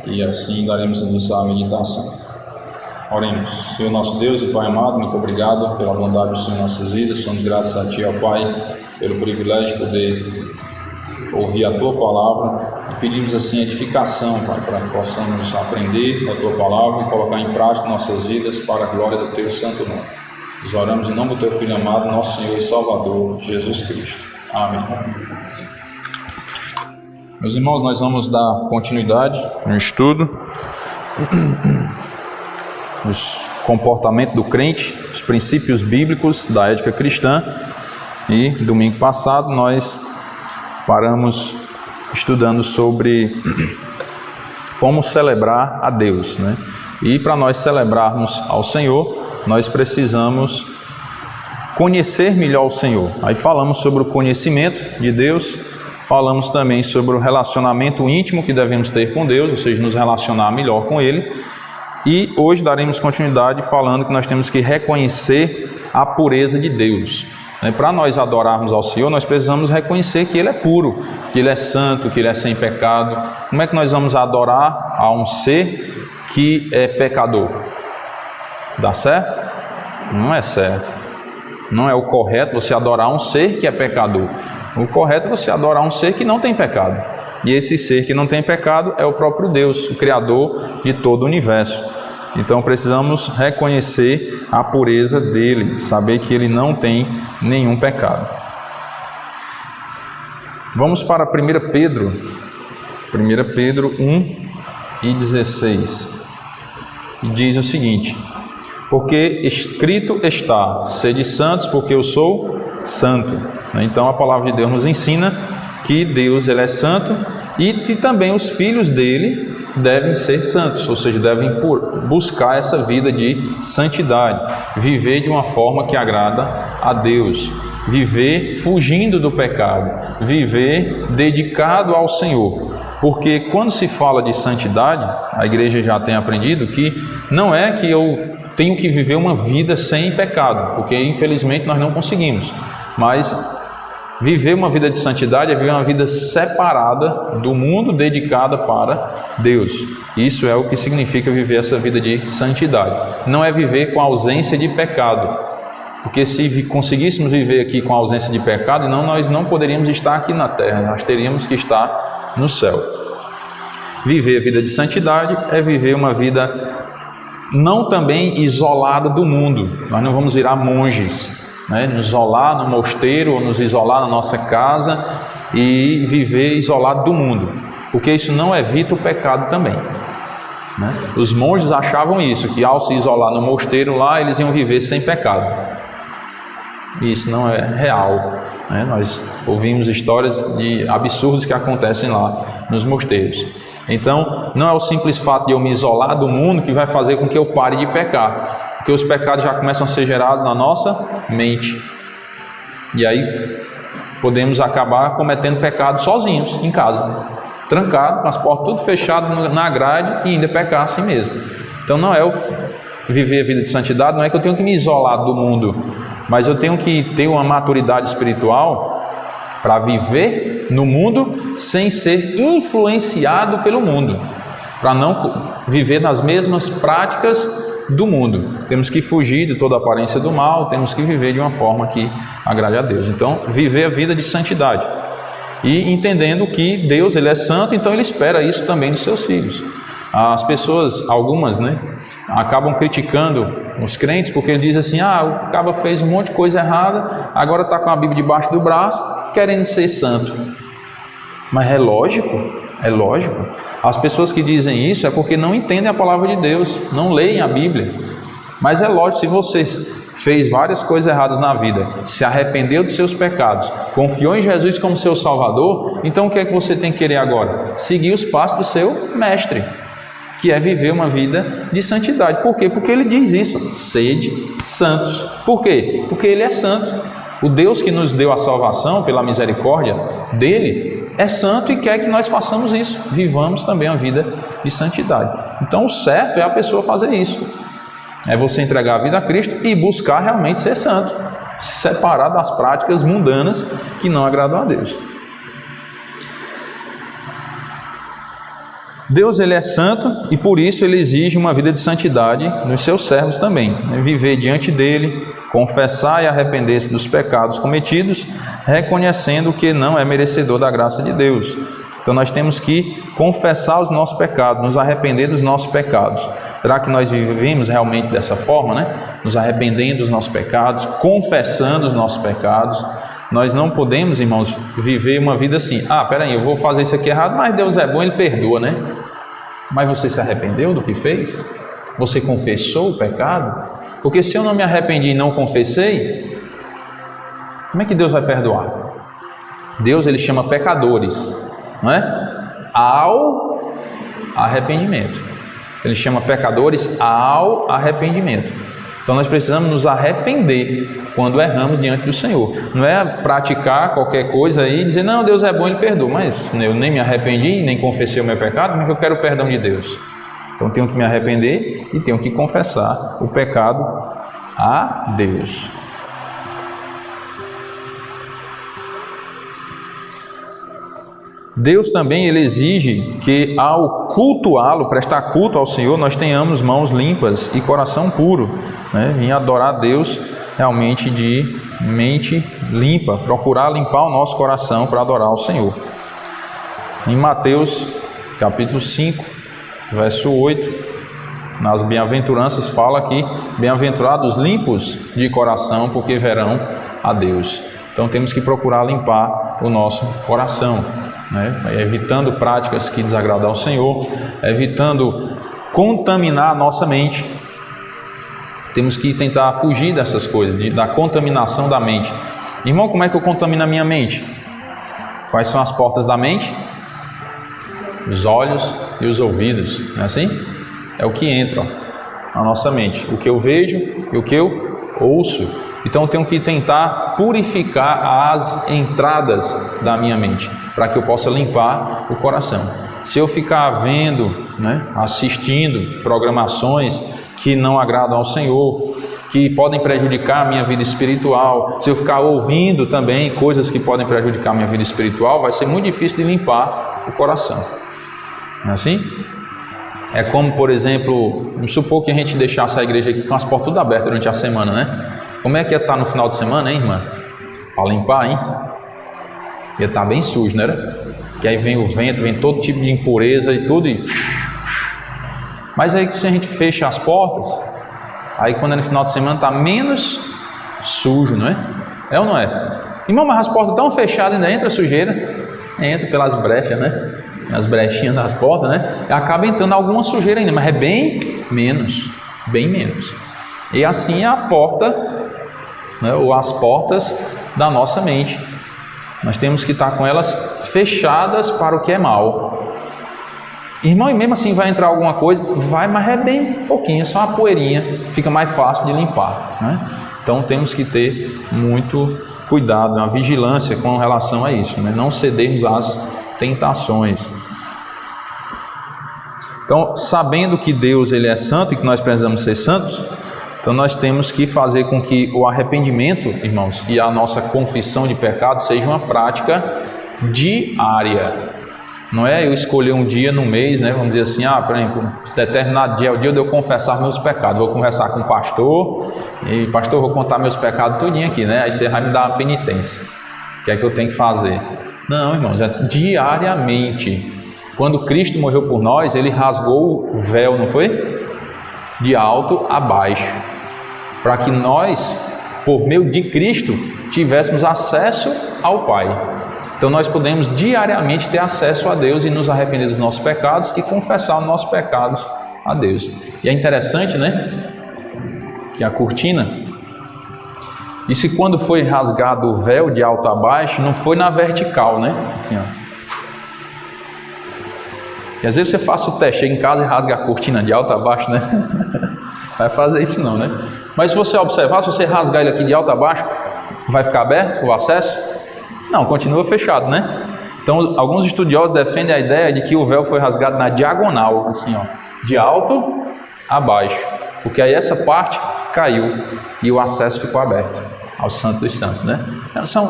e assim daremos início à meditação. Oremos. Senhor nosso Deus e Pai amado, muito obrigado pela bondade do Senhor em nossas vidas. Somos gratos a Ti, ó Pai, pelo privilégio de poder ouvir a Tua palavra e pedimos assim edificação, Pai, para que possamos aprender a Tua palavra e colocar em prática nossas vidas para a glória do Teu santo nome. Nós oramos em nome do Teu Filho amado, nosso Senhor e Salvador, Jesus Cristo. Amém. Meus irmãos, nós vamos dar continuidade no estudo dos comportamentos do crente, os princípios bíblicos da ética cristã. E domingo passado nós paramos estudando sobre como celebrar a Deus, né? E para nós celebrarmos ao Senhor, nós precisamos conhecer melhor o Senhor. Aí falamos sobre o conhecimento de Deus, falamos também sobre o relacionamento íntimo que devemos ter com Deus, ou seja, nos relacionar melhor com Ele. E hoje daremos continuidade falando que nós temos que reconhecer a pureza de Deus. Para nós adorarmos ao Senhor, nós precisamos reconhecer que Ele é puro, que Ele é santo, que Ele é sem pecado. Como é que nós vamos adorar a um ser que é pecador? Dá certo? Não é certo. Não é o correto você adorar um ser que é pecador. O correto é você adorar um ser que não tem pecado. E esse ser que não tem pecado é o próprio Deus, o Criador de todo o universo. Então precisamos reconhecer a pureza dele, saber que ele não tem nenhum pecado. Vamos para 1 Pedro 1:16. E diz o seguinte: porque escrito está, sede santos, porque eu sou santo. Então a palavra de Deus nos ensina que Deus ele é santo e que também os filhos dele devem ser santos, ou seja, devem buscar essa vida de santidade, viver de uma forma que agrada a Deus, viver fugindo do pecado, viver dedicado ao Senhor. Porque quando se fala de santidade, a igreja já tem aprendido que não é que eu tenho que viver uma vida sem pecado, porque infelizmente nós não conseguimos, mas viver uma vida de santidade é viver uma vida separada do mundo, dedicada para Deus. Isso é o que significa viver essa vida de santidade. Não é viver com ausência de pecado, porque se conseguíssemos viver aqui com ausência de pecado, nós não poderíamos estar aqui na terra, nós teríamos que estar no céu. Viver a vida de santidade é viver uma vida não também isolada do mundo. Nós não vamos virar monges, nos isolar no mosteiro ou nos isolar na nossa casa e viver isolado do mundo, porque isso não evita o pecado também. Os monges achavam isso, que ao se isolar no mosteiro lá, eles iam viver sem pecado. Isso não é real. Nós ouvimos histórias de absurdos que acontecem lá nos mosteiros. Então, não é o simples fato de eu me isolar do mundo que vai fazer com que eu pare de pecar, porque os pecados já começam a ser gerados na nossa mente. E aí, podemos acabar cometendo pecado sozinhos, em casa, trancado, com as portas tudo fechadas na grade e ainda pecar assim mesmo. Então, não é viver a vida de santidade, não é que eu tenho que me isolar do mundo, mas eu tenho que ter uma maturidade espiritual para viver no mundo sem ser influenciado pelo mundo, para não viver nas mesmas práticas do mundo. Temos que fugir de toda a aparência do mal, temos que viver de uma forma que agrade a Deus. Então, viver a vida de santidade e entendendo que Deus ele é santo, então ele espera isso também dos seus filhos. As pessoas, algumas, acabam criticando os crentes porque ele diz assim: o cara fez um monte de coisa errada, agora está com a Bíblia debaixo do braço, querendo ser santo. Mas é lógico. As pessoas que dizem isso é porque não entendem a palavra de Deus, não leem a Bíblia. Mas é lógico, se você fez várias coisas erradas na vida, se arrependeu dos seus pecados, confiou em Jesus como seu Salvador, então o que é que você tem que querer agora? Seguir os passos do seu mestre, que é viver uma vida de santidade. Por quê? Porque ele diz isso: sede santos. Por quê? Porque ele é santo. O Deus que nos deu a salvação pela misericórdia dele é santo e quer que nós façamos isso, vivamos também a vida de santidade. Então o certo é a pessoa fazer isso, é você entregar a vida a Cristo e buscar realmente ser santo, se separar das práticas mundanas que não agradam a Deus. Deus, ele é santo e por isso ele exige uma vida de santidade nos seus servos também, né? Viver diante dele, confessar e arrepender-se dos pecados cometidos, reconhecendo que não é merecedor da graça de Deus. Então nós temos que confessar os nossos pecados, nos arrepender dos nossos pecados. Será que nós vivemos realmente dessa forma, né? Nos arrependendo dos nossos pecados, confessando os nossos pecados. Nós não podemos, irmãos, viver uma vida assim: peraí, eu vou fazer isso aqui errado, mas Deus é bom, Ele perdoa, né? Mas você se arrependeu do que fez? Você confessou o pecado? Porque se eu não me arrependi e não confessei, como é que Deus vai perdoar? Deus, ele chama pecadores, não é? Ao arrependimento. Ele chama pecadores ao arrependimento. Então nós precisamos nos arrepender quando erramos diante do Senhor. Não é praticar qualquer coisa aí e dizer: não, Deus é bom, Ele perdoa. Mas eu nem me arrependi, nem confessei o meu pecado, como é que eu quero o perdão de Deus? Então tenho que me arrepender e tenho que confessar o pecado a Deus. Deus também, ele exige que ao cultuá-lo, prestar culto ao Senhor, nós tenhamos mãos limpas e coração puro, né? Em adorar a Deus realmente de mente limpa, procurar limpar o nosso coração para adorar o Senhor. Em Mateus capítulo 5, verso 8, nas bem-aventuranças fala que bem-aventurados limpos de coração, porque verão a Deus. Então temos que procurar limpar o nosso coração, né? Evitando práticas que desagradam ao Senhor, evitando contaminar a nossa mente. Temos que tentar fugir dessas coisas, da contaminação da mente. Irmão, como é que eu contamino a minha mente? Quais são as portas da mente? Os olhos e os ouvidos, não é assim? É o que entra na nossa mente, o que eu vejo e o que eu ouço. Então eu tenho que tentar purificar as entradas da minha mente, para que eu possa limpar o coração. Se eu ficar vendo, né, assistindo programações que não agradam ao Senhor, que podem prejudicar a minha vida espiritual, se eu ficar ouvindo também coisas que podem prejudicar a minha vida espiritual, vai ser muito difícil de limpar o coração. Não é assim? É como, por exemplo, vamos supor que a gente deixasse a igreja aqui com as portas tudo abertas durante a semana, né? Como é que ia estar no final de semana, hein, irmã? Para limpar, hein? Ia estar bem sujo, né? Que aí vem o vento, vem todo tipo de impureza e tudo. Mas aí se a gente fecha as portas, aí quando é no final de semana está menos sujo, não é? É ou não é? Irmão, mas as portas estão fechadas, ainda entra sujeira. Entra pelas brechas, né? As brechinhas das portas, né? E acaba entrando alguma sujeira ainda, mas é bem menos. Bem menos. E assim é a porta, né, ou as portas da nossa mente. Nós temos que estar com elas fechadas para o que é mal. Irmão, e mesmo assim vai entrar alguma coisa? Vai, mas é bem pouquinho, só uma poeirinha, fica mais fácil de limpar, né? Então temos que ter muito cuidado, uma vigilância com relação a isso, né? Não cedermos às tentações. Então, sabendo que Deus, ele é santo e que nós precisamos ser santos, então nós temos que fazer com que o arrependimento, irmãos, e a nossa confissão de pecado seja uma prática diária. Não é eu escolher um dia no mês, né? Vamos dizer assim, por exemplo, determinado dia é o dia de eu confessar meus pecados. Vou conversar com o pastor, e pastor, vou contar meus pecados todinho aqui, né? Aí você vai me dar uma penitência. O que é que eu tenho que fazer? Não, irmãos, é diariamente. Quando Cristo morreu por nós, ele rasgou o véu, não foi? De alto a baixo, para que nós, por meio de Cristo, tivéssemos acesso ao Pai. Então nós podemos diariamente ter acesso a Deus e nos arrepender dos nossos pecados e confessar os nossos pecados a Deus. E é interessante, né? Que a cortina, e se quando foi rasgado o véu de alto a baixo, não foi na vertical, né? Assim, ó. E às vezes você faz o teste, chega em casa e rasga a cortina de alto a baixo, né? Vai fazer isso não, né? Mas se você observar, se você rasgar ele aqui de alto a baixo, vai ficar aberto o acesso? Não, continua fechado, né? Então, alguns estudiosos defendem a ideia de que o véu foi rasgado na diagonal, assim, ó, de alto a baixo, porque aí essa parte caiu e o acesso ficou aberto ao Santo dos Santos, né?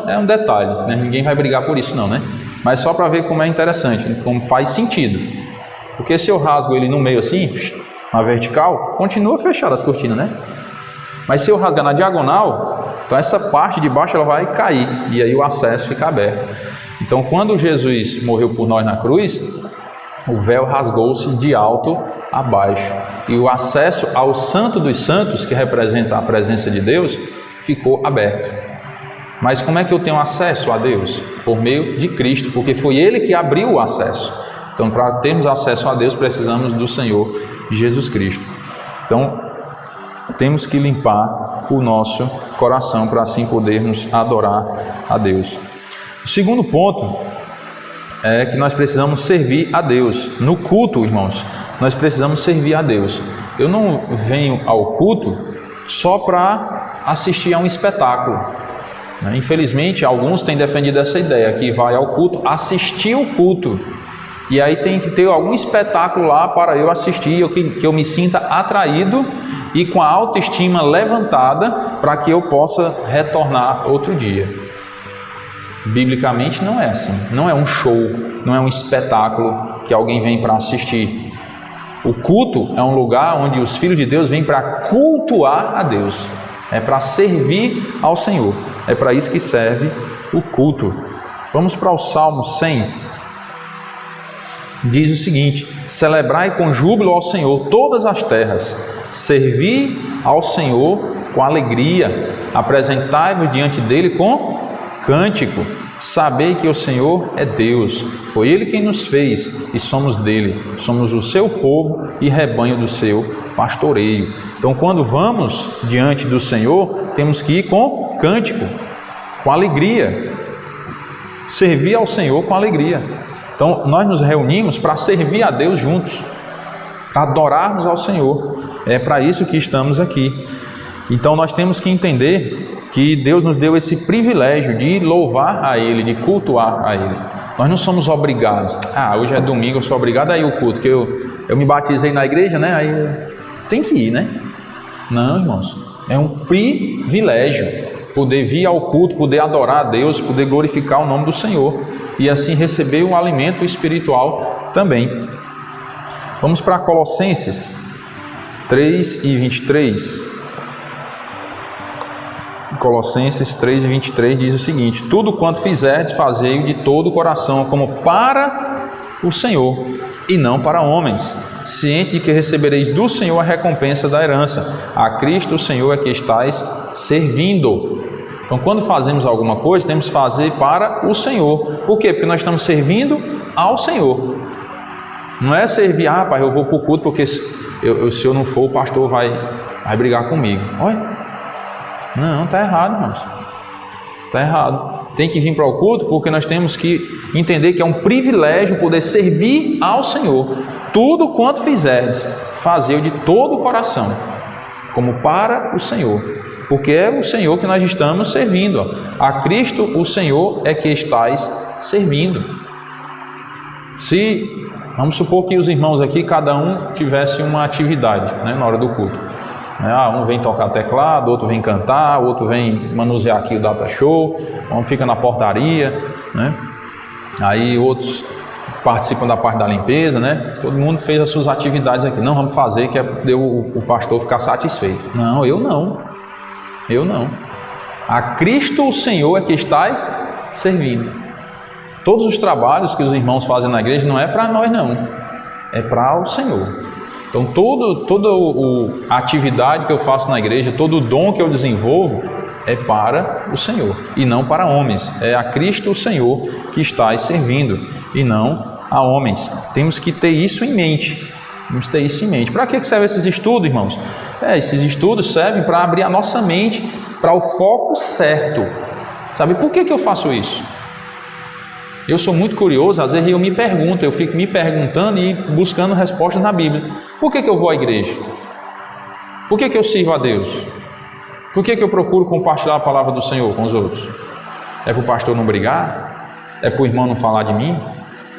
É um detalhe, né? Ninguém vai brigar por isso não, né? Mas só para ver como é interessante, como faz sentido. Porque se eu rasgo ele no meio assim, na vertical, continua fechada as cortinas, né? Mas se eu rasgar na diagonal, então essa parte de baixo ela vai cair e aí o acesso fica aberto. Então quando Jesus morreu por nós na cruz, o véu rasgou-se de alto a baixo e o acesso ao Santo dos Santos, que representa a presença de Deus, ficou aberto. Mas como é que eu tenho acesso a Deus? Por meio de Cristo, porque foi Ele que abriu o acesso. Então, para termos acesso a Deus, precisamos do Senhor Jesus Cristo. Então, temos que limpar o nosso coração para assim podermos adorar a Deus. O segundo ponto é que nós precisamos servir a Deus. No culto, irmãos, nós precisamos servir a Deus. Eu não venho ao culto só para assistir a um espetáculo. Infelizmente, alguns têm defendido essa ideia, que vai ao culto assistir o culto. E aí tem que ter algum espetáculo lá para eu assistir, que eu me sinta atraído e com a autoestima levantada para que eu possa retornar outro dia. Biblicamente não é assim, não é um show, não é um espetáculo que alguém vem para assistir. O culto é um lugar onde os filhos de Deus vêm para cultuar a Deus, é para servir ao Senhor, é para isso que serve o culto. Vamos para o Salmo 100, diz o seguinte: celebrai com júbilo ao Senhor todas as terras, servi ao Senhor com alegria, apresentai-vos diante dele com cântico, sabei que o Senhor é Deus, foi Ele quem nos fez e somos dele, somos o seu povo e rebanho do seu pastoreio. Então, quando vamos diante do Senhor, temos que ir com cântico, com alegria, servir ao Senhor com alegria. Então, nós nos reunimos para servir a Deus juntos, para adorarmos ao Senhor, é para isso que estamos aqui. Então, nós temos que entender que Deus nos deu esse privilégio de louvar a Ele, de cultuar a Ele. Nós não somos obrigados. Hoje é domingo, eu sou obrigado a ir ao culto, que eu me batizei na igreja, né? Aí tem que ir, né? Não, irmãos, é um privilégio poder vir ao culto, poder adorar a Deus, poder glorificar o nome do Senhor e assim receber um alimento espiritual também. Vamos para Colossenses 3:23. Colossenses 3:23 diz o seguinte: tudo quanto fizerdes, fazei-o de todo o coração, como para o Senhor, e não para homens, ciente de que recebereis do Senhor a recompensa da herança. A Cristo o Senhor é que estais servindo. Então, quando fazemos alguma coisa, temos que fazer para o Senhor. Por quê? Porque nós estamos servindo ao Senhor. Não é servir, pai, eu vou para o culto porque se eu não for, o pastor vai brigar comigo. Olha. Não, está errado, irmãos. Está errado. Tem que vir para o culto porque nós temos que entender que é um privilégio poder servir ao Senhor. Tudo quanto fizerdes, fazei-o de todo o coração, como para o Senhor. Porque é o Senhor que nós estamos servindo. A Cristo, o Senhor, é que estais servindo. Vamos supor que os irmãos aqui, cada um tivesse uma atividade, né, na hora do culto. Um vem tocar teclado, outro vem cantar, outro vem manusear aqui o data show, um fica na portaria, né? Aí outros participam da parte da limpeza, né? Todo mundo fez as suas atividades aqui. Não, vamos fazer que é para o pastor ficar satisfeito. Não, eu não. A Cristo o Senhor é que estais servindo. Todos os trabalhos que os irmãos fazem na igreja não é para nós não, é para o Senhor. Então, toda a atividade que eu faço na igreja, todo o dom que eu desenvolvo é para o Senhor e não para homens. É a Cristo o Senhor que estais servindo e não a homens. Temos que ter isso em mente. Para que servem esses estudos, irmãos? Esses estudos servem para abrir a nossa mente para o foco certo. Sabe por que eu faço isso? Eu sou muito curioso, às vezes eu fico me perguntando e buscando respostas na Bíblia. Por que eu vou à igreja? Por que eu sirvo a Deus? Por que eu procuro compartilhar a palavra do Senhor com os outros? É para o pastor não brigar? É para o irmão não falar de mim?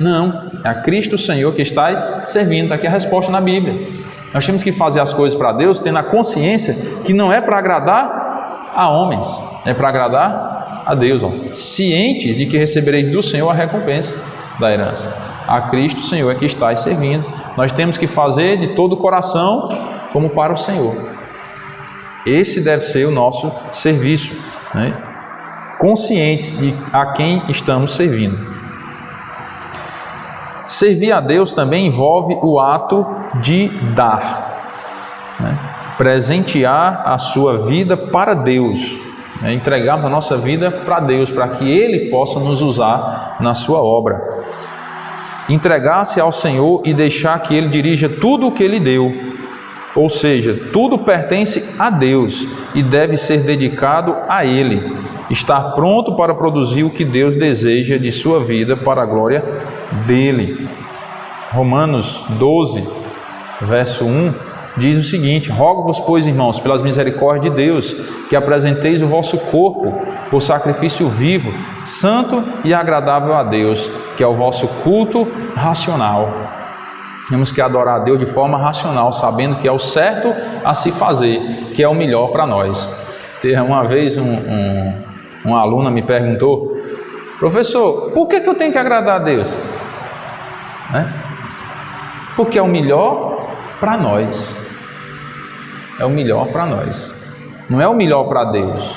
Não, é a Cristo o Senhor que está servindo. Está aqui a resposta na Bíblia. Nós temos que fazer as coisas para Deus tendo a consciência que não é para agradar a homens, é para agradar a Deus, cientes de que recebereis do Senhor a recompensa da herança. A Cristo o Senhor é que estáis servindo, nós temos que fazer de todo o coração como para o Senhor. Esse deve ser o nosso serviço, né? Conscientes de a quem estamos servindo. Servir a Deus também envolve o ato de dar, né? Presentear a sua vida para Deus, né? Entregarmos a nossa vida para Deus, para que Ele possa nos usar na sua obra. Entregar-se ao Senhor e deixar que Ele dirija tudo o que Ele deu. Ou seja, tudo pertence a Deus e deve ser dedicado a Ele. Estar pronto para produzir o que Deus deseja de sua vida para a glória dEle. Romanos 12, verso 1, diz o seguinte: rogo-vos, pois, irmãos, pelas misericórdias de Deus, que apresenteis o vosso corpo por sacrifício vivo, santo e agradável a Deus, que é o vosso culto racional. Temos que adorar a Deus de forma racional, sabendo que é o certo a se fazer, que é o melhor para nós. Uma vez uma aluna me perguntou: professor, por que eu tenho que agradar a Deus? Né? Porque é o melhor para nós. É o melhor para nós. Não é o melhor para Deus.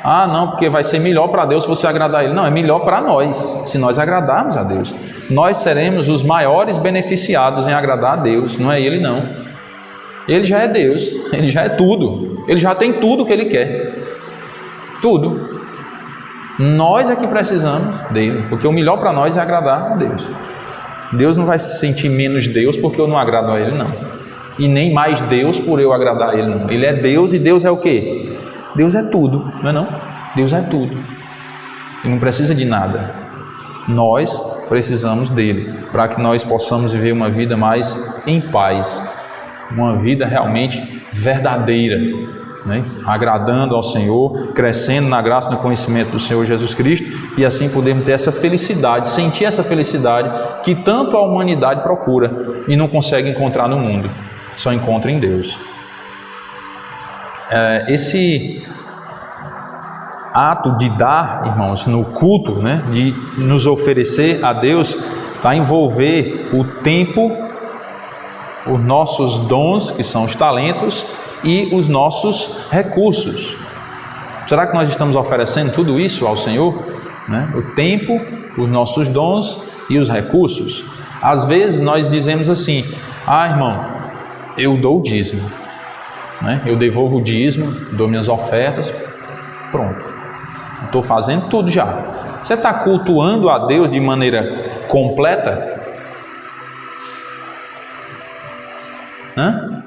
Ah, não, porque vai ser melhor para Deus se você agradar a Ele. Não, é melhor para nós, se nós agradarmos a Deus. Nós seremos os maiores beneficiados em agradar a Deus, não é Ele não. Ele já é Deus, Ele já é tudo. Ele já tem tudo o que Ele quer. Tudo. Nós é que precisamos dEle, porque o melhor para nós é agradar a Deus. Deus não vai se sentir menos Deus porque eu não agrado a Ele, não. E nem mais Deus por eu agradar a Ele, não. Ele é Deus e Deus é o quê? Deus é tudo, não é não? Deus é tudo. Ele não precisa de nada. Nós precisamos dele, para que nós possamos viver uma vida mais em paz, uma vida realmente verdadeira, né? Agradando ao Senhor, crescendo na graça e no conhecimento do Senhor Jesus Cristo, e assim podemos ter essa felicidade, sentir essa felicidade que tanto a humanidade procura e não consegue encontrar no mundo, só encontra em Deus. Esse ato de dar, irmãos, no culto, né, de nos oferecer a Deus, está a envolver o tempo, os nossos dons, que são os talentos, e os nossos recursos. Será que nós estamos oferecendo tudo isso ao Senhor? Né? O tempo, os nossos dons e os recursos. Às vezes nós dizemos assim: ah, irmão, eu dou o dízimo, né? Eu devolvo o dízimo, dou minhas ofertas, pronto. Estou fazendo tudo já. Você está cultuando a Deus de maneira completa? Hã?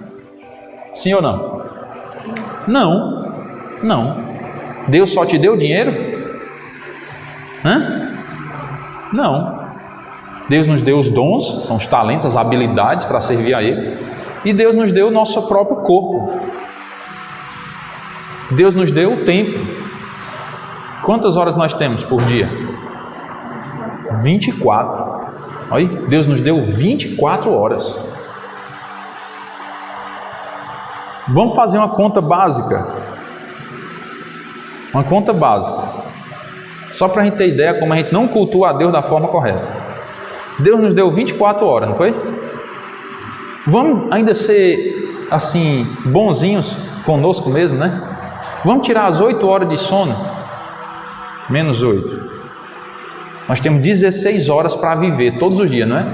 Sim ou não? Não. Não. Deus só te deu dinheiro? Hã? Não. Deus nos deu os dons, os talentos, as habilidades para servir a Ele. E Deus nos deu o nosso próprio corpo. Deus nos deu o tempo. Quantas horas nós temos por dia? 24. Olha, Deus nos deu 24 horas. Vamos fazer uma conta básica. Uma conta básica. Só para a gente ter ideia como a gente não cultua a Deus da forma correta. Deus nos deu 24 horas, não foi? Vamos ainda ser assim, bonzinhos conosco mesmo, né? Vamos tirar as 8 horas de sono. Menos 8. Nós temos 16 horas para viver todos os dias, não é?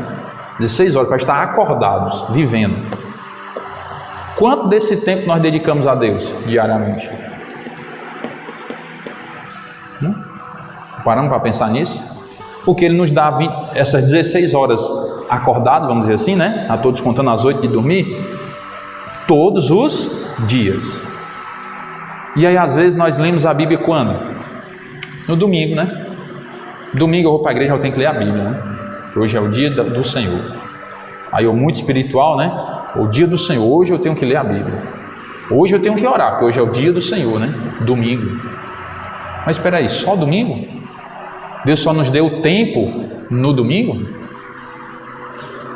16 horas para estar acordados, vivendo. Quanto desse tempo nós dedicamos a Deus diariamente? Paramos para pensar nisso? Porque Ele nos dá essas 16 horas acordados, vamos dizer assim, né? A todos contando as 8 de dormir, todos os dias. E aí às vezes nós lemos a Bíblia quando? No domingo, né? Domingo eu vou para a igreja, eu tenho que ler a Bíblia, né? Porque hoje é o dia do Senhor. Aí eu muito espiritual, né? O dia do Senhor, hoje eu tenho que ler a Bíblia. Hoje eu tenho que orar, porque hoje é o dia do Senhor, né? Domingo. Mas espera aí, só domingo? Deus só nos deu tempo no domingo?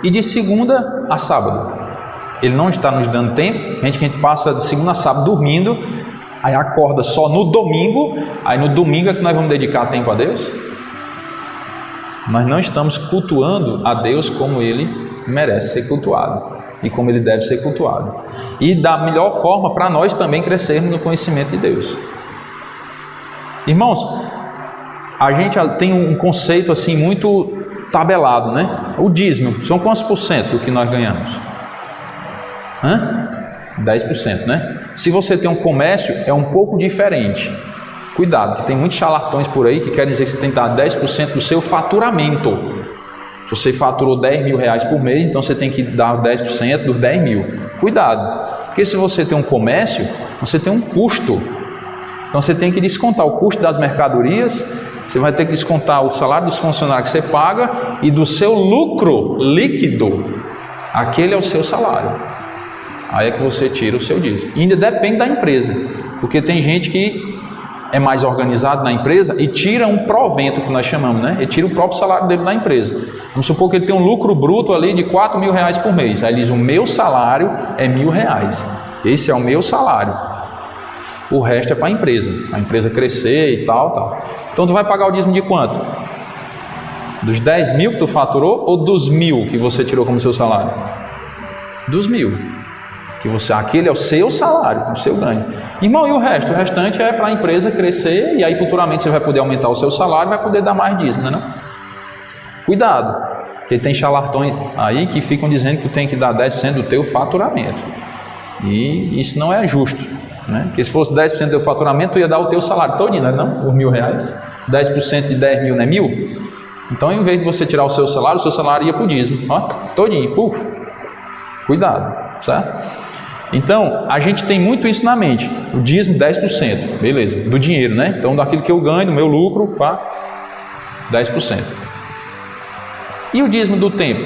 E de segunda a sábado? Ele não está nos dando tempo? A gente passa de segunda a sábado dormindo, aí acorda só no domingo, aí no domingo é que nós vamos dedicar tempo a Deus? Nós não estamos cultuando a Deus como Ele merece ser cultuado e como ele deve ser cultuado. E da melhor forma para nós também crescermos no conhecimento de Deus. Irmãos, a gente tem um conceito assim muito tabelado, né? O dízimo, são quantos por cento do que nós ganhamos? 10%, né? Se você tem um comércio, é um pouco diferente. Cuidado, que tem muitos charlatões por aí que querem dizer que você tem que dar 10% do seu faturamento. Se você faturou 10 mil reais por mês, então você tem que dar 10% dos 10 mil. Cuidado, porque se você tem um comércio, você tem um custo. Então você tem que descontar o custo das mercadorias, você vai ter que descontar o salário dos funcionários que você paga e do seu lucro líquido. Aquele é o seu salário. Aí é que você tira o seu dízimo. E ainda depende da empresa, porque tem gente que é mais organizado na empresa e tira um provento, que nós chamamos, né? Ele tira o próprio salário dele da empresa. Vamos supor que ele tem um lucro bruto ali de 4 mil reais por mês. Aí ele diz, o meu salário é R$1.000. Esse é o meu salário. O resto é para a empresa crescer e tal. Então tu vai pagar o dízimo de quanto? Dos 10 mil que tu faturou ou dos 1.000 que você tirou como seu salário? Dos 1.000. Aquele é o seu salário, o seu ganho. Irmão, e o resto? O restante é para a empresa crescer e aí futuramente você vai poder aumentar o seu salário e vai poder dar mais dízimo, não é? Cuidado, porque tem charlatões aí que ficam dizendo que tu tem que dar 10% do teu faturamento. E isso não é justo, né? Porque se fosse 10% do teu faturamento, tu ia dar o teu salário todinho, não? Por R$1.000. 10% de 10 mil não é 1.000? Então, em vez de você tirar o seu salário ia para o dízimo, ó, todinho, puf. Cuidado, certo? Então, a gente tem muito isso na mente, o dízimo 10%, beleza, do dinheiro, né? Então, daquilo que eu ganho, do meu lucro, pá, 10%. E o dízimo do tempo?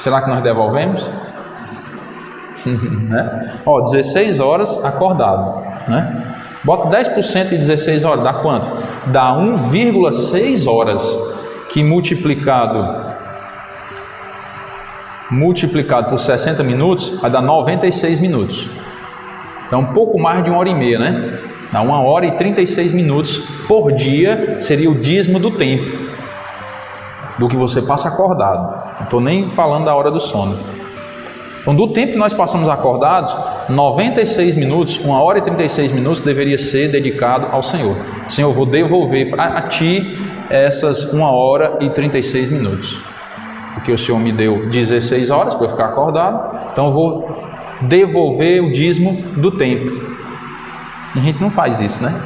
Será que nós devolvemos? Né? 16 horas acordado, né? Bota 10% de 16 horas, dá quanto? Dá 1,6 horas, que multiplicado por 60 minutos, vai dar 96 minutos. Então, um pouco mais de 1h30, né? Dá 1h e 36 minutos por dia, seria o dízimo do tempo, do que você passa acordado. Não estou nem falando da hora do sono. Então, do tempo que nós passamos acordados, 96 minutos, 1h e 36 minutos deveria ser dedicado ao Senhor. Senhor, eu vou devolver para Ti essas 1h e 36 minutos. Porque o Senhor me deu 16 horas para eu ficar acordado, então eu vou devolver o dízimo do tempo. A gente não faz isso, né?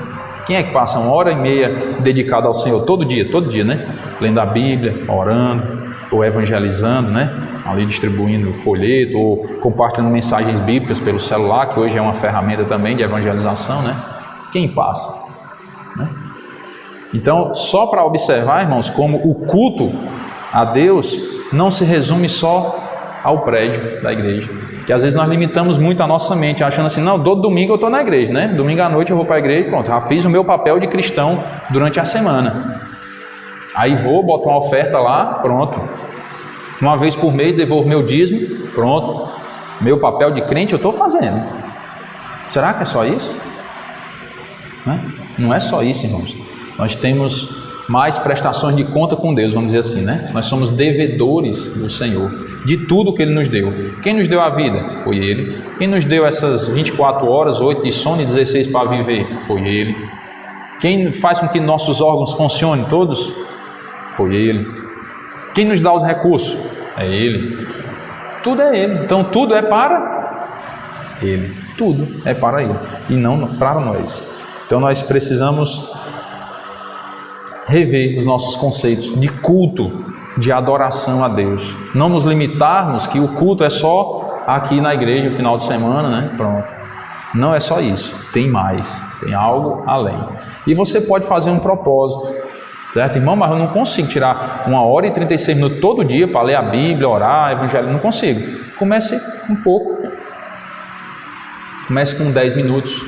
Quem é que passa 1h30 dedicado ao Senhor todo dia, né? Lendo a Bíblia, orando, ou evangelizando, né? Ali distribuindo folheto, ou compartilhando mensagens bíblicas pelo celular, que hoje é uma ferramenta também de evangelização, né? Quem passa? Né? Então, só para observar, irmãos, como o culto a Deus não se resume só ao prédio da igreja, que às vezes nós limitamos muito a nossa mente, achando assim, não, todo domingo eu estou na igreja, né? Domingo à noite eu vou para a igreja, pronto, já fiz o meu papel de cristão durante a semana. Aí vou, boto uma oferta lá, pronto. Uma vez por mês devolvo meu dízimo, pronto. Meu papel de crente eu estou fazendo. Será que é só isso? Não é só isso, irmãos. Nós temos mais prestações de conta com Deus, vamos dizer assim, né? Nós somos devedores do Senhor, de tudo que Ele nos deu. Quem nos deu a vida? Foi Ele. Quem nos deu essas 24 horas, 8 de sono e 16 para viver? Foi Ele. Quem faz com que nossos órgãos funcionem todos? Foi Ele. Quem nos dá os recursos? É Ele. Tudo é Ele. Então tudo é para Ele. Tudo é para Ele e não para nós. Então nós precisamos rever os nossos conceitos de culto, de adoração a Deus. Não nos limitarmos que o culto é só aqui na igreja, no final de semana, né? Pronto. Não é só isso. Tem mais. Tem algo além. E você pode fazer um propósito. Certo, irmão? Mas eu não consigo tirar 1h e 36 minutos todo dia para ler a Bíblia, orar, evangelho. Não consigo. Comece um pouco. Comece com 10 minutos.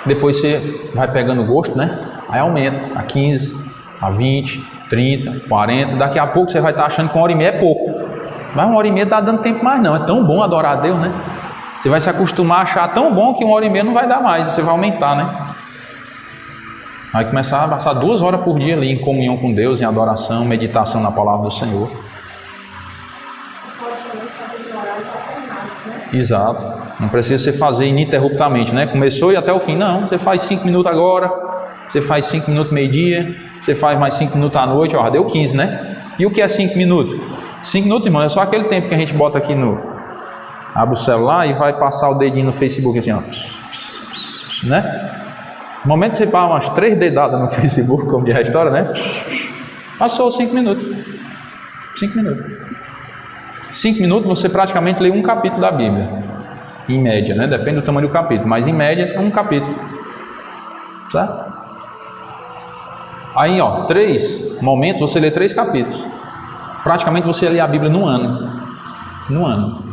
Depois você vai pegando gosto, né? Aí aumenta a 15, a 20, 30, 40. Daqui a pouco você vai estar achando que 1h30 é pouco. Mas 1h30 não está dando tempo mais não. É tão bom adorar a Deus, né? Você vai se acostumar a achar tão bom que 1h30 não vai dar mais. Você vai aumentar, né? Vai começar a passar 2 horas por dia ali em comunhão com Deus, em adoração, meditação na palavra do Senhor. Exato. Não precisa você fazer ininterruptamente, né? Começou e até o fim. Não, você faz 5 minutos agora, você faz 5 minutos meio-dia, você faz mais 5 minutos à noite, ó, deu 15, né? E o que é 5 minutos? 5 minutos, irmão, é só aquele tempo que a gente bota aqui no... Abre o celular e vai passar o dedinho no Facebook assim, ó. Né? No momento que você faz umas 3 dedadas no Facebook, como diz a história, né? Passou 5 minutos. 5 minutos. 5 minutos você praticamente lê um capítulo da Bíblia. Em média, né? Depende do tamanho do capítulo, mas em média é um capítulo. Certo? Aí, ó, 3 momentos você lê 3 capítulos. Praticamente você lê a Bíblia num ano. Num ano.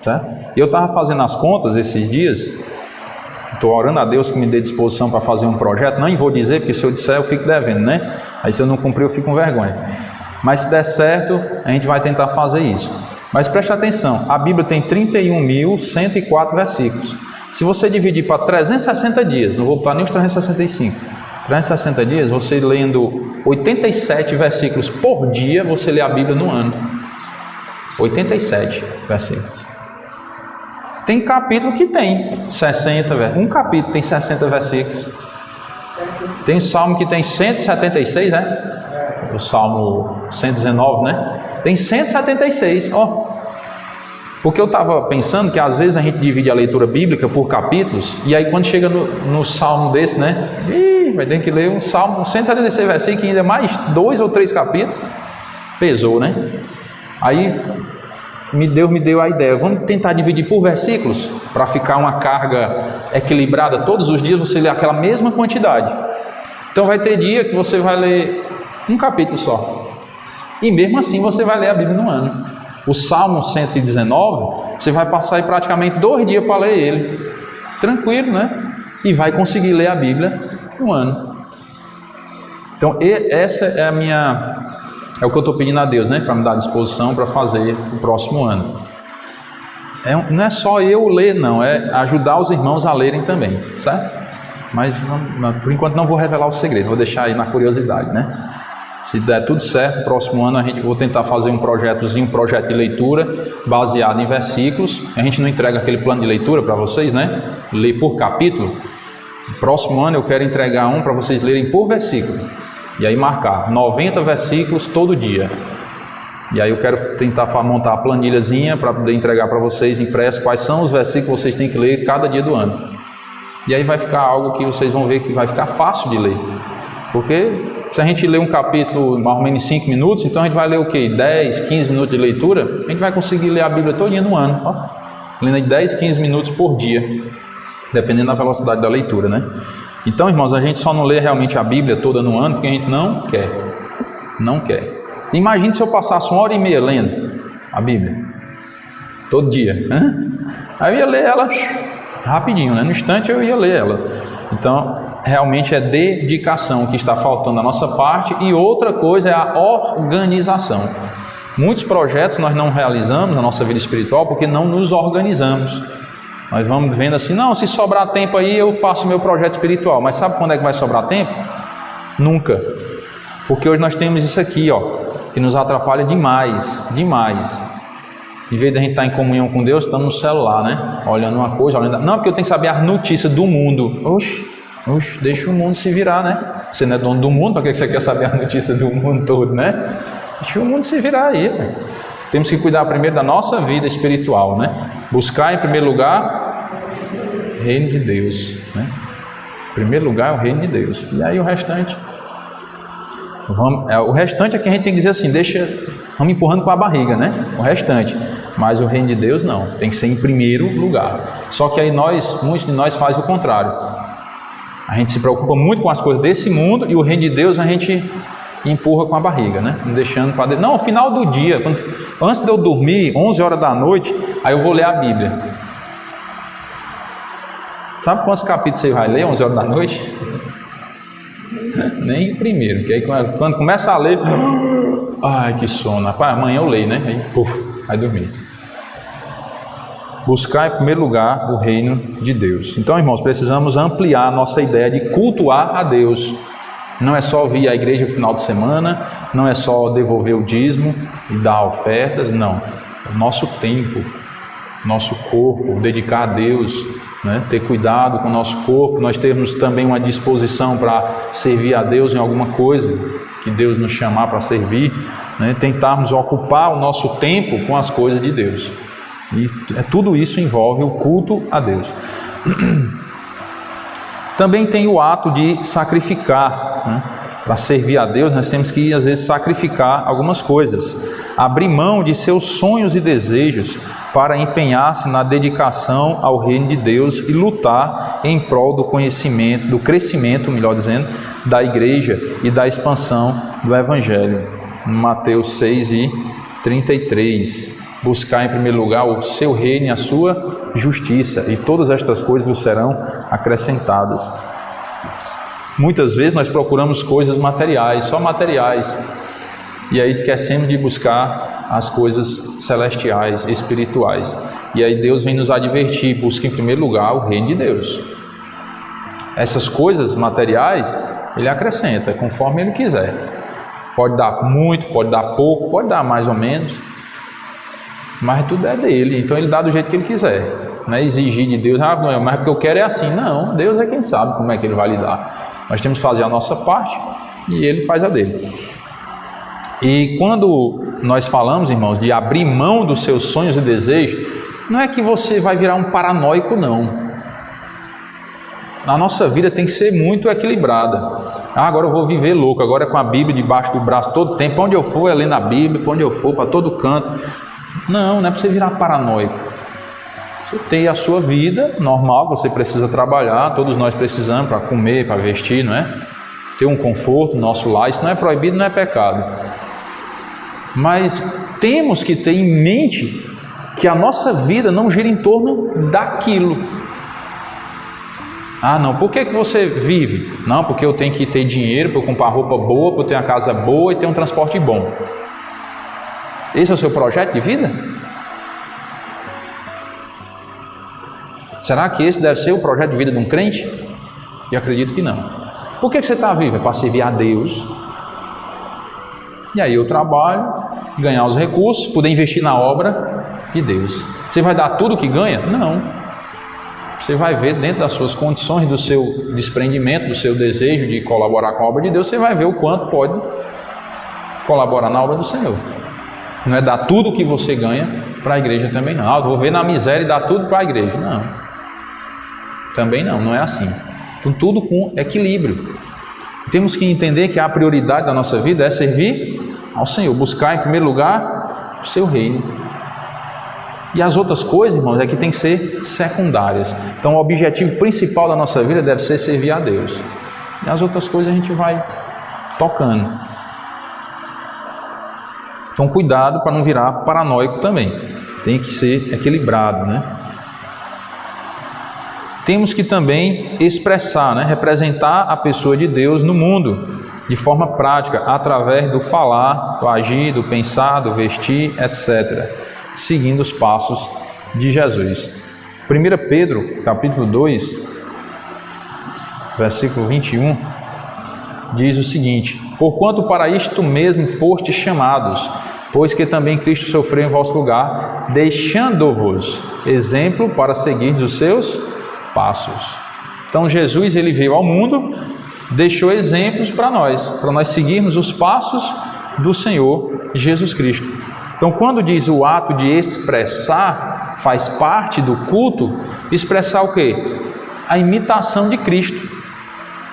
Certo? Eu estava fazendo as contas esses dias. Estou orando a Deus que me dê disposição para fazer um projeto. Não vou dizer, porque se eu disser eu fico devendo, né? Aí se eu não cumprir eu fico com vergonha. Mas se der certo, a gente vai tentar fazer isso. Mas preste atenção, a Bíblia tem 31.104 versículos. Se você dividir para 360 dias, não vou botar nem os 365, 360 dias, você lendo 87 versículos por dia, você lê a Bíblia no ano. 87 versículos. Tem capítulo que tem 60, um capítulo tem 60 versículos. Tem salmo que tem 176, né? O salmo 119, né? Tem 176, ó. Porque eu estava pensando que às vezes a gente divide a leitura bíblica por capítulos, e aí quando chega no salmo desse, né? Vai ter que ler um salmo, 176 versículos, que ainda mais 2 ou 3 capítulos. Pesou, né? Aí Deus me deu a ideia, vamos tentar dividir por versículos, para ficar uma carga equilibrada. Todos os dias você lê aquela mesma quantidade. Então vai ter dia que você vai ler um capítulo só, e mesmo assim você vai ler a Bíblia no ano. O Salmo 119, você vai passar aí praticamente 2 dias para ler ele, tranquilo, né? E vai conseguir ler a Bíblia no ano. Então essa é a minha... É o que eu estou pedindo a Deus, né? Para me dar disposição para fazer o próximo ano. Não é só eu ler, não. É ajudar os irmãos a lerem também, certo? Mas por enquanto não vou revelar o segredo. Vou deixar aí na curiosidade, né? Se der tudo certo, no próximo ano vou tentar fazer um projeto de leitura baseado em versículos. A gente não entrega aquele plano de leitura para vocês, né? Ler por capítulo. No próximo ano eu quero entregar um para vocês lerem por versículo. E aí marcar 90 versículos todo dia. E aí eu quero tentar montar a planilhazinha para poder entregar para vocês impresso quais são os versículos que vocês têm que ler cada dia do ano. E aí vai ficar algo que vocês vão ver que vai ficar fácil de ler. Porque se a gente ler um capítulo mais ou menos em 5 minutos, então a gente vai ler o quê? 10, 15 minutos de leitura? A gente vai conseguir ler a Bíblia todinha no ano. Ó. Lendo 10, 15 minutos por dia. Dependendo da velocidade da leitura, né? Então, irmãos, a gente só não lê realmente a Bíblia toda no ano porque a gente não quer. Não quer. Imagine se eu passasse 1h30 lendo a Bíblia. Todo dia. Aí eu ia ler ela rapidinho, né? No instante eu ia ler ela. Então, realmente é dedicação que está faltando da nossa parte. E outra coisa é a organização. Muitos projetos nós não realizamos na nossa vida espiritual porque não nos organizamos. Nós vamos vendo assim, não, se sobrar tempo aí eu faço meu projeto espiritual. Mas sabe quando é que vai sobrar tempo? Nunca. Porque hoje nós temos isso aqui, ó, que nos atrapalha demais, demais. Em vez de a gente estar em comunhão com Deus, estamos no celular, né? Olhando uma coisa, olhando... Não, porque eu tenho que saber as notícias do mundo. Oxe, deixa o mundo se virar, né? Você não é dono do mundo, para que você quer saber as notícias do mundo todo, né? Deixa o mundo se virar aí, velho. Temos que cuidar primeiro da nossa vida espiritual, né? Buscar em primeiro lugar o reino de Deus, né? Em primeiro lugar é o reino de Deus. E aí o restante... o restante é que a gente tem que dizer assim, vamos empurrando com a barriga, né? O restante. Mas o reino de Deus não, tem que ser em primeiro lugar. Só que aí muitos de nós fazem o contrário. A gente se preocupa muito com as coisas desse mundo e o reino de Deus a gente empurra com a barriga, né? Não deixando para Deus. Não, no final do dia, antes de eu dormir, 11 horas da noite, aí eu vou ler a Bíblia. Sabe quantos capítulos você vai ler 11 horas da noite? Nem o primeiro, porque aí quando começa a ler, ai que sono, rapaz, amanhã eu leio, né? Aí, vai dormir. Buscar em primeiro lugar o reino de Deus. Então, irmãos, precisamos ampliar a nossa ideia de cultuar a Deus. Não é só vir à igreja no final de semana, não é só devolver o dízimo e dar ofertas, não. o nosso tempo, nosso corpo, dedicar a Deus, né? Ter cuidado com o nosso corpo, nós termos também uma disposição para servir a Deus em alguma coisa que Deus nos chamar para servir, né? Tentarmos ocupar o nosso tempo com as coisas de Deus. E tudo isso envolve o culto a Deus. Também tem o ato de sacrificar, né? Para servir a Deus, nós temos que, às vezes, sacrificar algumas coisas. Abrir mão de seus sonhos e desejos para empenhar-se na dedicação ao reino de Deus e lutar em prol do conhecimento, do crescimento, melhor dizendo, da igreja e da expansão do Evangelho. Mateus 6:33. Buscar em primeiro lugar o seu reino e a sua justiça, e todas estas coisas vos serão acrescentadas. Muitas vezes nós procuramos coisas materiais, só materiais, e aí esquecemos de buscar as coisas celestiais, espirituais. E aí Deus vem nos advertir: busque em primeiro lugar o reino de Deus. Essas coisas materiais Ele acrescenta conforme Ele quiser. Pode dar muito, pode dar pouco, pode dar mais ou menos, mas tudo é dele, então Ele dá do jeito que Ele quiser. Não é exigir de Deus: mas porque eu quero é assim. Não, Deus é quem sabe como é que Ele vai lhe dar. Nós temos que fazer a nossa parte e Ele faz a dele. E quando nós falamos, irmãos, de abrir mão dos seus sonhos e desejos, não é que você vai virar um paranoico, não. A nossa vida tem que ser muito equilibrada. Agora eu vou viver louco, agora é com a Bíblia debaixo do braço todo o tempo, para onde eu for é lendo a Bíblia, para onde eu for, para todo canto. Não é para você virar paranoico. Você tem a sua vida normal, você precisa trabalhar, todos nós precisamos para comer, para vestir, não é? Ter um conforto no nosso lar, isso não é proibido, não é pecado. Mas temos que ter em mente que a nossa vida não gira em torno daquilo. Não, por que você vive? Não, porque eu tenho que ter dinheiro para eu comprar roupa boa, para eu ter uma casa boa e ter um transporte bom. Esse é o seu projeto de vida? Será que esse deve ser o projeto de vida de um crente? Eu acredito que não. Por que você está vivo? É para servir a Deus. E aí eu trabalho, ganhar os recursos, poder investir na obra de Deus. Você vai dar tudo o que ganha? Não. Você vai ver dentro das suas condições, do seu desprendimento, do seu desejo de colaborar com a obra de Deus, você vai ver o quanto pode colaborar na obra do Senhor. Não é dar tudo o que você ganha para a igreja também não. Eu vou ver na miséria e dar tudo para a igreja. Não. Também não é assim. Então tudo com equilíbrio. Temos que entender que a prioridade da nossa vida é servir ao Senhor, buscar em primeiro lugar o seu reino. E as outras coisas, irmãos, é que tem que ser secundárias. Então o objetivo principal da nossa vida deve ser servir a Deus. E as outras coisas a gente vai tocando. Então cuidado para não virar paranoico também. Tem que ser equilibrado, né? Temos que também expressar, representar a pessoa de Deus no mundo, de forma prática, através do falar, do agir, do pensar, do vestir, etc., seguindo os passos de Jesus. 1 Pedro, capítulo 2, versículo 21, diz o seguinte: porquanto para isto mesmo fostes chamados, pois que também Cristo sofreu em vosso lugar, deixando-vos exemplo para seguir os seus passos. Então Jesus, ele veio ao mundo, deixou exemplos para nós seguirmos os passos do Senhor Jesus Cristo. Então quando diz o ato de expressar, faz parte do culto, expressar o quê? A imitação de Cristo.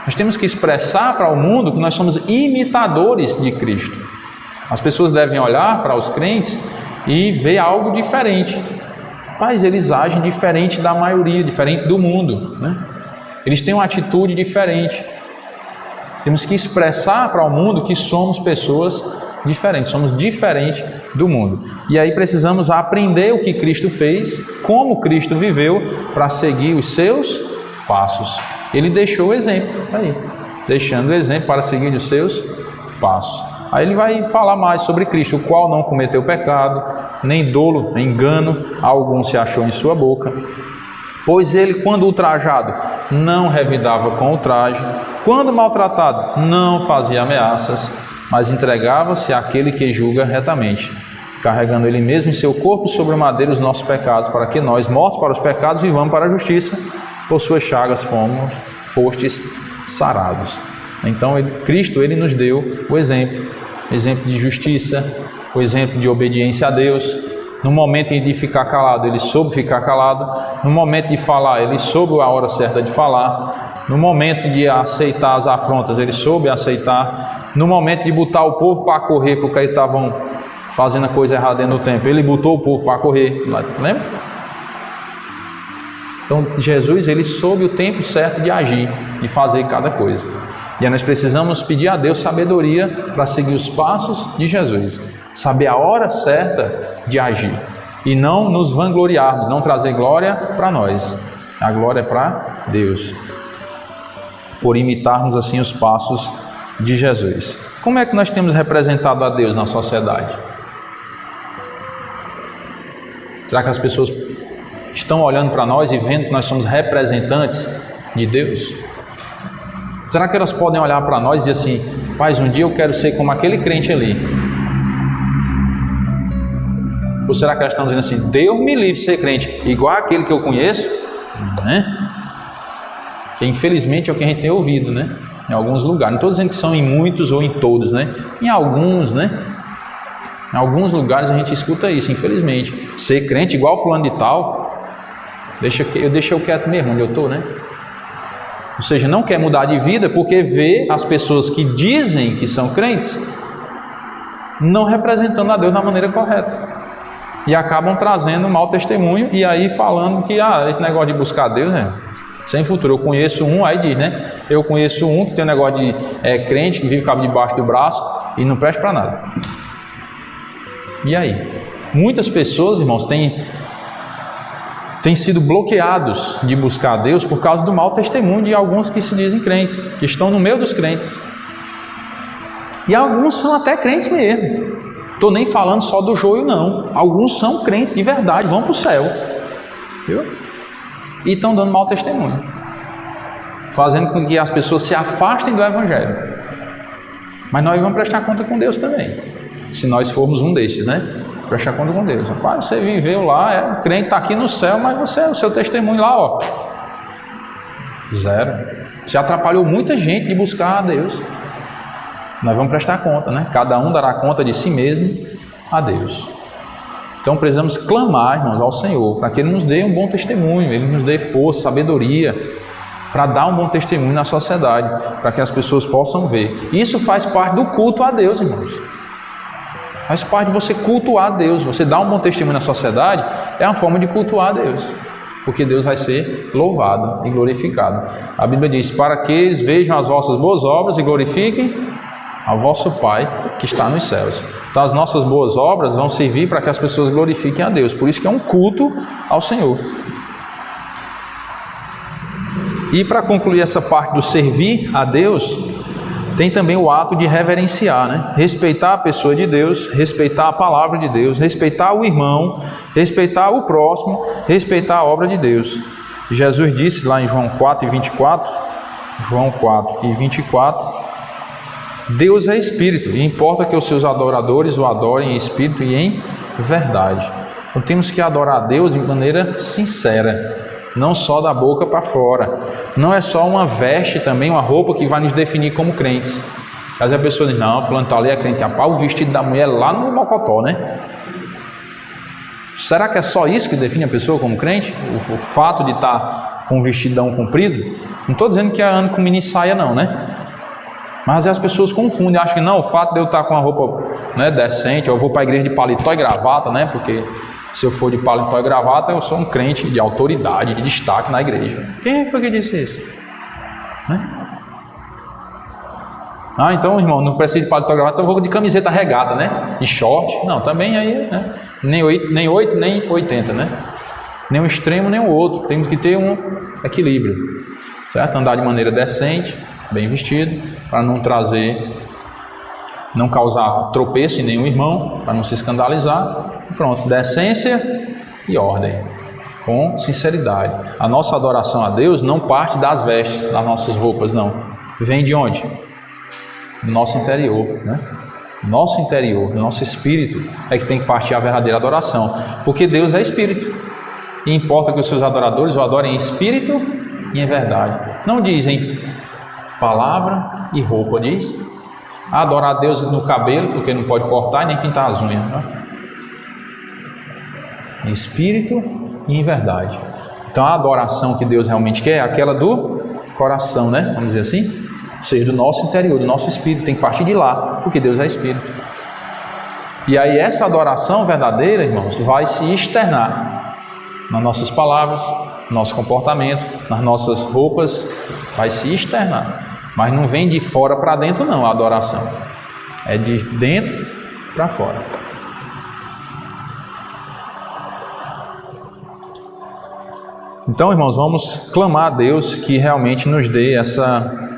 Nós temos que expressar para o mundo que nós somos imitadores de Cristo. As pessoas devem olhar para os crentes e ver algo diferente. Mas eles agem diferente da maioria, diferente do mundo, né? Eles têm uma atitude diferente. Temos que expressar para o mundo que somos pessoas diferentes, somos diferentes do mundo. E aí precisamos aprender o que Cristo fez, como Cristo viveu, para seguir os seus passos. Ele deixou o exemplo, aí, deixando o exemplo para seguir os seus passos. Aí ele vai falar mais sobre Cristo, o qual não cometeu pecado, nem dolo, nem engano, algum se achou em sua boca. Pois ele, quando ultrajado, não revidava com ultraje, quando maltratado, não fazia ameaças, mas entregava-se àquele que julga retamente. carregando Ele mesmo em seu corpo sobre o madeiro os nossos pecados, para que nós, mortos para os pecados, vivamos para a justiça. Por suas chagas fostes sarados. Então, Cristo, Ele nos deu o exemplo de justiça, o exemplo de obediência a Deus. No momento de ficar calado, Ele soube ficar calado. No momento de falar, Ele soube a hora certa de falar. No momento de aceitar as afrontas, Ele soube aceitar. No momento de botar o povo para correr, porque eles estavam fazendo a coisa errada dentro do templo, Ele botou o povo para correr. Lembra? Então, Jesus, Ele soube o tempo certo de agir, de fazer cada coisa. E aí nós precisamos pedir a Deus sabedoria para seguir os passos de Jesus. Saber a hora certa de agir. E não nos vangloriarmos, não trazer glória para nós. A glória é para Deus. Por imitarmos assim os passos de Jesus. Como é que nós temos representado a Deus na sociedade? Será que as pessoas estão olhando para nós e vendo que nós somos representantes de Deus? Será que elas podem olhar para nós e dizer assim: Pai, um dia eu quero ser como aquele crente ali? Ou será que elas estão dizendo assim: Deus me livre de ser crente igual aquele que eu conheço? Né? Que infelizmente é o que a gente tem ouvido, né? Em alguns lugares. Não estou dizendo que são em muitos ou em todos, né? Em alguns, né? Em alguns lugares a gente escuta isso, infelizmente. Ser crente igual fulano de tal, eu deixo quieto mesmo onde eu estou, né? Ou seja, não quer mudar de vida porque vê as pessoas que dizem que são crentes não representando a Deus da maneira correta. E acabam trazendo um mau testemunho e aí falando que esse negócio de buscar Deus, né? Sem futuro. Eu conheço um, aí diz, né? Eu conheço um que tem um negócio de crente, que vive com cabo debaixo do braço e não presta para nada. E aí? Muitas pessoas, irmãos, têm sido bloqueados de buscar a Deus por causa do mau testemunho de alguns que se dizem crentes, que estão no meio dos crentes. E alguns são até crentes mesmo. Estou nem falando só do joio, não. Alguns são crentes de verdade, vão para o céu. Viu? E estão dando mau testemunho, fazendo com que as pessoas se afastem do Evangelho. Mas nós vamos prestar conta com Deus também, se nós formos um desses, né? Prestar conta com Deus. Rapaz, você viveu lá, o crente está aqui no céu, mas o seu testemunho lá, ó, zero. Você atrapalhou muita gente de buscar a Deus. Nós vamos prestar conta, né? Cada um dará conta de si mesmo a Deus. Então precisamos clamar, irmãos, ao Senhor, para que Ele nos dê um bom testemunho, Ele nos dê força, sabedoria, para dar um bom testemunho na sociedade, para que as pessoas possam ver. Isso faz parte do culto a Deus, irmãos. Faz parte de você cultuar a Deus. Você dar um bom testemunho na sociedade é uma forma de cultuar a Deus, porque Deus vai ser louvado e glorificado. A Bíblia diz: para que eles vejam as vossas boas obras e glorifiquem ao vosso Pai que está nos céus. Então as nossas boas obras vão servir para que as pessoas glorifiquem a Deus. Por isso que é um culto ao Senhor. E para concluir essa parte do servir a Deus, tem também o ato de reverenciar, né? Respeitar a pessoa de Deus, respeitar a palavra de Deus, respeitar o irmão, respeitar o próximo, respeitar a obra de Deus. Jesus disse lá em João 4:24, Deus é Espírito e importa que os seus adoradores o adorem em Espírito e em verdade. Então temos que adorar a Deus de maneira sincera, não só da boca para fora. Não é só uma veste também, uma roupa que vai nos definir como crentes. Às vezes a pessoa diz: não, fulano está ali, é crente. Rapaz, o vestido da mulher lá no mocotó, né? Será que é só isso que define a pessoa como crente? O fato de estar com um vestidão comprido? Não estou dizendo que anda com mini saia não, né? Mas as pessoas confundem, acham que não, o fato de eu estar com uma roupa, né, decente, eu vou para a igreja de paletó e gravata, né? Porque se eu for de paletó e gravata, eu sou um crente de autoridade, de destaque na igreja. Quem foi que disse isso? Né? Então, irmão, não precisa de paletó e gravata, eu vou de camiseta regata, né? De short. Não, também aí, né? Nem 8, nem 80, né? Nem um extremo, nem o outro. Temos que ter um equilíbrio, certo? Andar de maneira decente, bem vestido, para não causar tropeço em nenhum irmão, para não se escandalizar. Pronto, decência e ordem, com sinceridade. A nossa adoração a Deus não parte das vestes, das nossas roupas, não. Vem de onde? Do nosso interior, né? Nosso interior, nosso espírito é que tem que partir a verdadeira adoração, porque Deus é espírito, e importa que os seus adoradores o adorem em espírito e em verdade. Não dizem palavra e roupa, diz adorar a Deus no cabelo, porque não pode cortar e nem pintar as unhas, né? Em espírito e em verdade. Então a adoração que Deus realmente quer é aquela do coração, né? Vamos dizer assim, ou seja, do nosso interior, do nosso espírito, tem que partir de lá, porque Deus é espírito. E aí essa adoração verdadeira, irmãos, vai se externar nas nossas palavras, no nosso comportamento, nas nossas roupas, vai se externar. Mas não vem de fora para dentro não, a adoração. É de dentro para fora. Então, irmãos, vamos clamar a Deus que realmente nos dê essa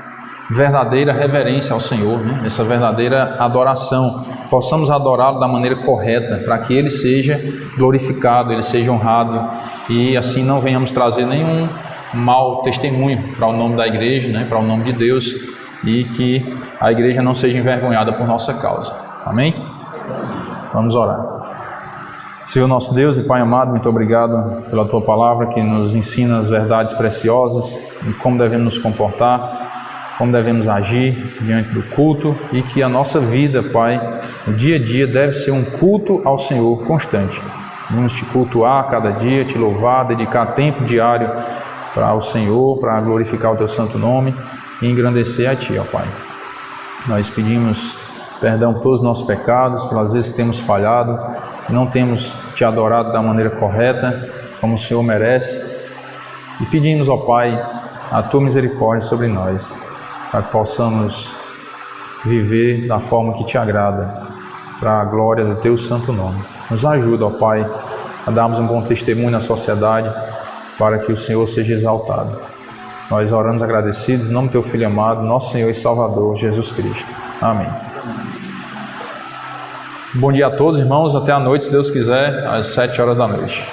verdadeira reverência ao Senhor, né? Essa verdadeira adoração. Possamos adorá-lo da maneira correta, para que Ele seja glorificado, Ele seja honrado, e assim não venhamos trazer nenhum mau testemunho para o nome da igreja, né? Para o nome de Deus, e que a igreja não seja envergonhada por nossa causa. Amém? Vamos orar. Senhor nosso Deus e Pai amado, muito obrigado pela Tua palavra que nos ensina as verdades preciosas de como devemos nos comportar, como devemos agir diante do culto, e que a nossa vida, Pai, no dia a dia deve ser um culto ao Senhor constante. Vamos Te cultuar a cada dia, Te louvar, dedicar tempo diário para o Senhor, para glorificar o Teu santo nome e engrandecer a Ti, ó Pai. Nós pedimos perdão por todos os nossos pecados, pelas vezes que temos falhado, não temos Te adorado da maneira correta, como o Senhor merece. E pedimos, ó Pai, a Tua misericórdia sobre nós, para que possamos viver da forma que Te agrada, para a glória do Teu santo nome. Nos ajuda, ó Pai, a darmos um bom testemunho na sociedade, para que o Senhor seja exaltado. Nós oramos agradecidos em nome do Teu Filho amado, nosso Senhor e Salvador, Jesus Cristo. Amém. Bom dia a todos, irmãos. Até a noite, se Deus quiser, às 7 horas da noite.